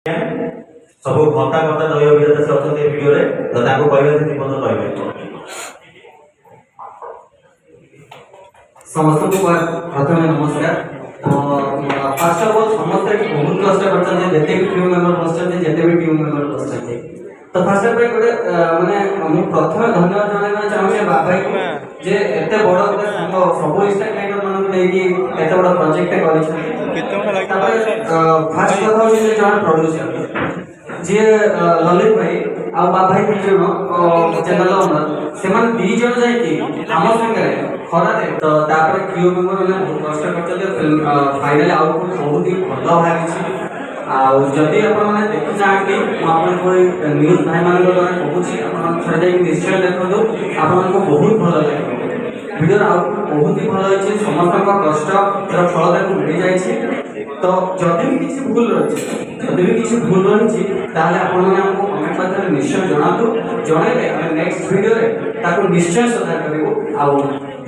सब घंटा घंटा दैव विजेता से अच्छा भिडियो तो कहले जीवन कहबे समस्त को प्रथम नमस्कार। फर्स्ट ऑफ ऑल समस्त बहुत कष्ट करछन जेते भी टीम मेंबर बसछन जेते भी टीम मेंबर बसछन तो फर्स्ट ऑफ ऑल माने हम प्रथम धन्यवाद जणाइबा चाहे बाबा को जे एते बड़ गोटे संग सब इंस्टा क्लाइंट मानन लेकी एते बड़ प्रोजेक्ट करिछन। फर्स्ट कथा होछि जे जण प्रोड्यूसर जे ललित भाई आ बाबा भाई दुजन चैनल ओनर से दी जन जाए कि आम संगे खरा तो क्रियो मेम्बर मैंने बहुत कष्ट कर फाइनाल आउटपुट बहुत ही भल बाहरी जदि आपने देखी जाती मुझे न्यूज भाई मान द्वारा कहूँ थोड़े निश्चय देखो आपको बहुत भल लगे भिडियो आउटपुट बहुत ही भल होती समस्त कष्ट फल देखो मिल जाए तो जदि भी किसी भूल रही जदि भी किसी भूल रही आपको कमेंट माध्यम निश्चय जनातु जनइले आम नेक्स्ट भिडियो निश्चय सुधार करूँ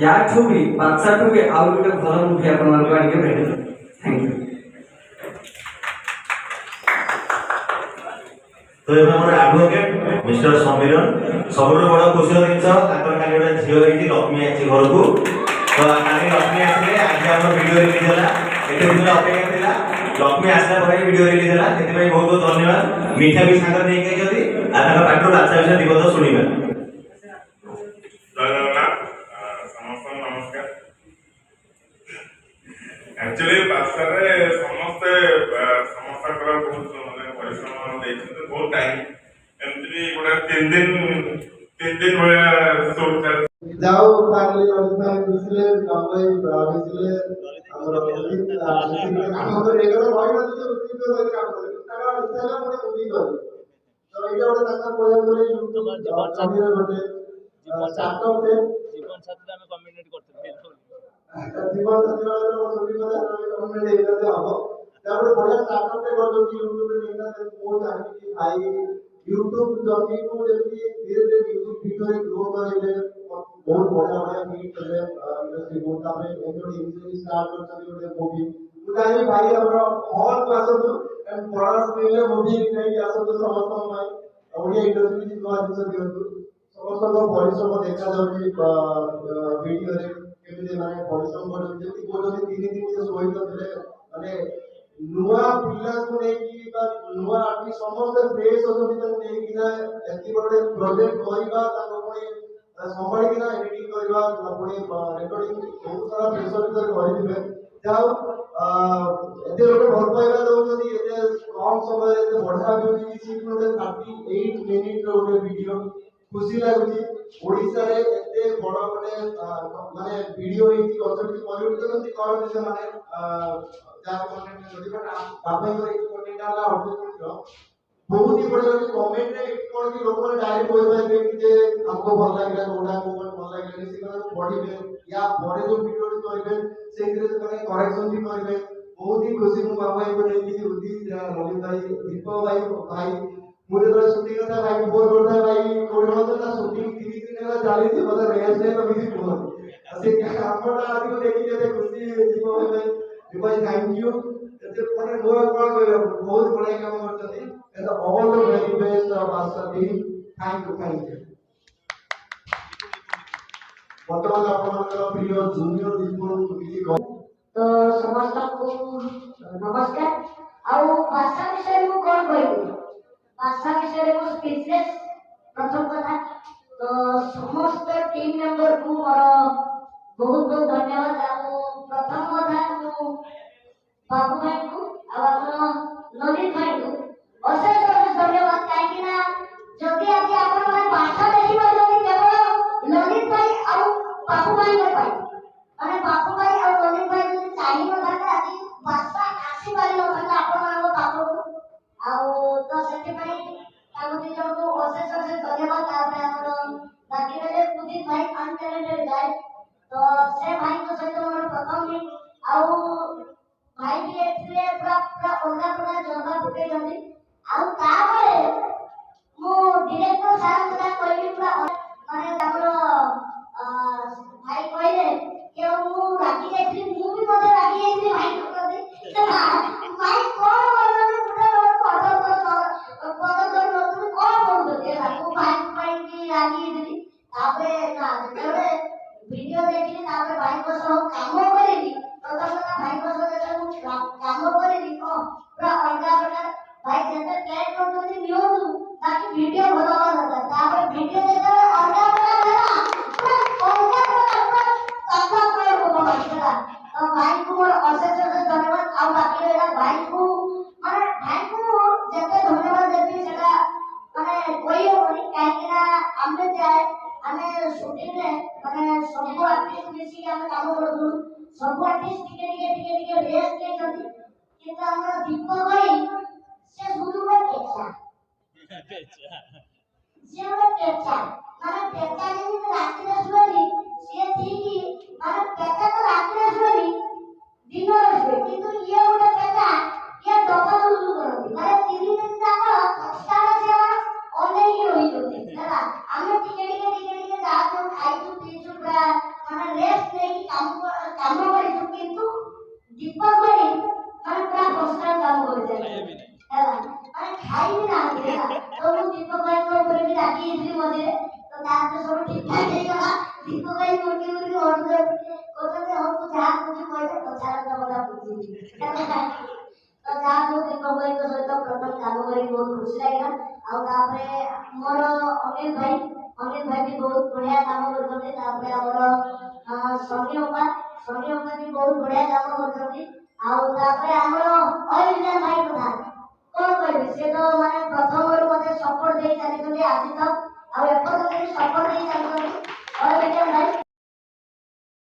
याठू भी बादशाह भी आउ गोटे भल मुवी आपके भेट। Thank you. तो ये हमारे एडवोकेट मिस्टर समीरन सब बड़ खुशी जिन काली गोटे झील लक्ष्मी आई घर को तो काली लक्ष्मी आसले आज आम भिडियो रिलीज है एत दिन अपेक्षा था लक्ष्मी आसला भिडियो रिलीज है से बहुत बहुत धन्यवाद मीठा भी सांग नहीं पाठर बादशाह विषय दिवस शुणा एक्चुअली बादशाह समस्ते समस्त बहुत माने परिश्रम देते बहुत टाइम एमती गोटे 3 दिन भाया शूट कर जाओ फाइनली ऑडिशन दिसले कामले दिसले हमर काम तो एकर भाई ना तो उठी तो काम करे तारा इच्छा मोटे मूवी करे तो एटा ओटा ताका कोया बोले यूट्यूब चैनल बटे सातो पे जीवन साथी ଆମେ कम्युनिकेट करते जीवन साथी वाला तो छवि वाला कमेंट एकते हम तापर बढ़िया स्टार्टअप पे कर जो यूट्यूब पे देखना तो बहुत आगे की भाई यूट्यूब जर्नी को जल्दी धीरे धीरे म्यूजिक वीडियो रे ग्रो करेले बहुत बढ़िया बढ़िया मीट करे इंडस्ट्री को तापर एजोडी इंडस्ट्री स्टार्ट करछन गोटे मूवी मुदाई भाई हमरा हॉल क्लास तो एंड बड़ा स्क्रीन रे मूवी नहीं आसो तो समस्त भाई ओडिया इंडस्ट्री की नवा जिंस दियंतु समस्त को परिश्रम देखा जाउची वीडियो रे केमिति माने परिश्रम कर जेति कोजोनी 3 दिन से सोई तो माने नुआ पिला को नेकी बा नुआ आर्टिस्ट समस्त फ्रेश होती तो नेकी ना एति बडे प्रोजेक्ट करबा ताको पुनी संभाली किना एडिटिंग करबा पुनी रिकॉर्डिंग बहुत सारा प्रेशर भीतर करि दिबे जाओ एते लोग भल पाइबा दउछथि एते कम समय एते बढ़ा भी किसी को 38 मिनिट रो वीडियो खुशी लागुची ओडिसा रे एते बड़ बडे माने वीडियो एति कंटेंट क्वालिटी तो कति करन से माने जा कंटेंट जदि बट बाबा को एक कंटेंट आला ऑडियो बहुत ही बड़े कमेंट रे कोन की लोग डायरेक्ट बोल पाए कि जे हमको भल लागला कोडा को भल लागला से को बॉडी में या बड़े जो वीडियो करबे से से माने करेक्शन भी करबे बहुत ही खुशी मु बाबा को लेकी उदी रवि भाई दीपक भाई मुझे तो शूटिंग था भाई बोल बोल था भाई कोड मत ना शूटिंग 3 दिन का चाली थी मतलब रेस ने तो भी बोल ऐसे क्या आपका आदि को देखी जैसे खुशी दीपक भाई थैंक यू ऐसे माने नो कॉल कर बहुत बड़ा काम करते हैं and all the very best of Aastha team thank you वर्तमान आपनकर प्रिय जूनियर दीपक किसी तो समस्त को नमस्कार आउ भाषा विषय को कौन कहबो भाषा विषय को स्पीचलेस प्रथम कथा तो समस्त टीम मेंबर को मोर बहुत बहुत धन्यवाद आउ प्रथम कथा को बाबू भाई को आ ललित भाई को अशेष धन्यवाद काहे ना जदि आज आपण मन भाषा देखि पालो केवल ललित भाई आ बाबू भाई को पाई माने बाबू भाई आ ललित भाई जदि चाहिए न आज भाषा आसी पारि न आपण मन बाबू तो सेठी दी को अशेष धन्यवाद तापर हमर बाकी रे उदित भाई अनटैलेंटेड गाय तो से भाई को सहित मोर प्रथम मीट भाई भी एथिले पूरा ओला पूरा जगह फुटे जंदी तापर मो डायरेक्टर साहब को कहली पूरा माने हमर भाई कहले के मु रागी जाई मु भी मते रागी जाई भाई को कहली भाई कोन बोलले पूरा ସହ କାମ କରିବି ପ୍ରଥମ କଥା ଭାଇଙ୍କ ସହ ଯେତେବେଳେ ମୁଁ କାମ କରିବି ପୁରା ଅଲଗା ପ୍ରକାର ଭାଇ ଯେତେ ପ୍ଲେଟ୍ କରୁଛନ୍ତି ନିଅନ୍ତୁ ବାକି ଭିଡ଼ିଓ ଭଲ ହବା ଦରକାର ତାପରେ ଭିଡ଼ିଓ ଯେତେବେଳେ ଅଲଗା ପ୍ରକାର ହେଲା ପୁରା ଅଲଗା ପ୍ରକାର କଥା ପ୍ରୟୋଗ ହେଲା ତ ଭାଇଙ୍କୁ ମୋର ଅଶେଷ ଧନ୍ୟବାଦ ଆଉ ବାକି ରହିଲା ଭାଇଙ୍କୁ ଯେତେ ଧନ୍ୟବାଦ ଦେବି ସେଟା କହିହବନି କାହିଁକି ନା ଆମେ ସୁଟିଂରେ ସବୁ ଆର୍ଟିଷ୍ଟ ମିଶିକି ଆମେ କାମ କରୁଛୁ ସବୁ ଆର୍ଟିଷ୍ଟ ଟିକେ ରେଷ୍ଟ ନେଇଛନ୍ତି କିନ୍ତୁ ଆମର ଦୀପକ ଭାଇ ସେ ଗୁରୁ କେଚା ସିଏ ଗୋଟେ କେଚା ଯେମିତି ରାତିରେ ଶୁଏନି ସିଏ ଠିକ କେଚା ତ ରାତିରେ ଶୁଏନି ଦିନରେ ଶୁଏ କିନ୍ତୁ ଇଏ ଗୋଟେ କେଚା ଇଏ ଡବଲ ୟୁଜ କରନ୍ତି 3 ଦିନ ଯାକ କଷ୍ଟାରେ ସିଏ ଅନେଇକି ରହିଛନ୍ତି ହେଲା ଆମେ ଟିକେ ଯାହା ଖାଇଛୁ ପିଇଛୁ ପୁରା ରେଷ୍ଟ ନେଇକି କାମ କରିଛୁ କିନ୍ତୁ ଦୀପକ ଭାଇ ପୁରା କଷ୍ଟାରେ କାମ କରିଯାଏ ହେଲା ଖାଇବି ନାହାନ୍ତି ହେଲା ତ ମୁଁ ଦୀପକ ଭାଇଙ୍କ ଉପରେ ବି ରାଗି ଯାଇଥିଲି ମଝିରେ ତ ତାପରେ ସବୁ ଠିକ ଠାକ ହେଇଗଲା ଦୀପକ ଭାଇ ମୁର୍ଗି ଅର୍ଡର କହୁଛନ୍ତି ହଉ ତୁ ଯାହା କହୁଛୁ କହିଲେ କଥାର କଥା ବୁଝିବି ତ ଯାହା ହଉ ଦୀପକ ଭାଇଙ୍କ ସହିତ ପ୍ରଥମ କାମ କରି ବହୁତ ଖୁସି ଲାଗିଲା ଆଉ ତାପରେ ମୋର ଅନିଲ ଭାଇ ବି ବହୁତ ବଢିଆ କାମ କରୁଛନ୍ତି ତାପରେ ଆମର ସନି ଅପା ବି ବହୁତ ବଢିଆ କାମ କରୁଛନ୍ତି ଆଉ ତାପରେ ଆମର ଅରିଜିନାଲ ଭାଇ କଥା କଣ କହିବି ସେ ତ ପ୍ରଥମରୁ ମତେ ସପୋର୍ଟ ଦେଇ ଚାଲିଛନ୍ତି ଆଜି ତକ ଆଉ ଏପର୍ଯ୍ୟନ୍ତ ବି ସପୋର୍ଟ ଦେଇ ଚାଲିଛନ୍ତି ଅରିଜିନାଲ ଭାଇ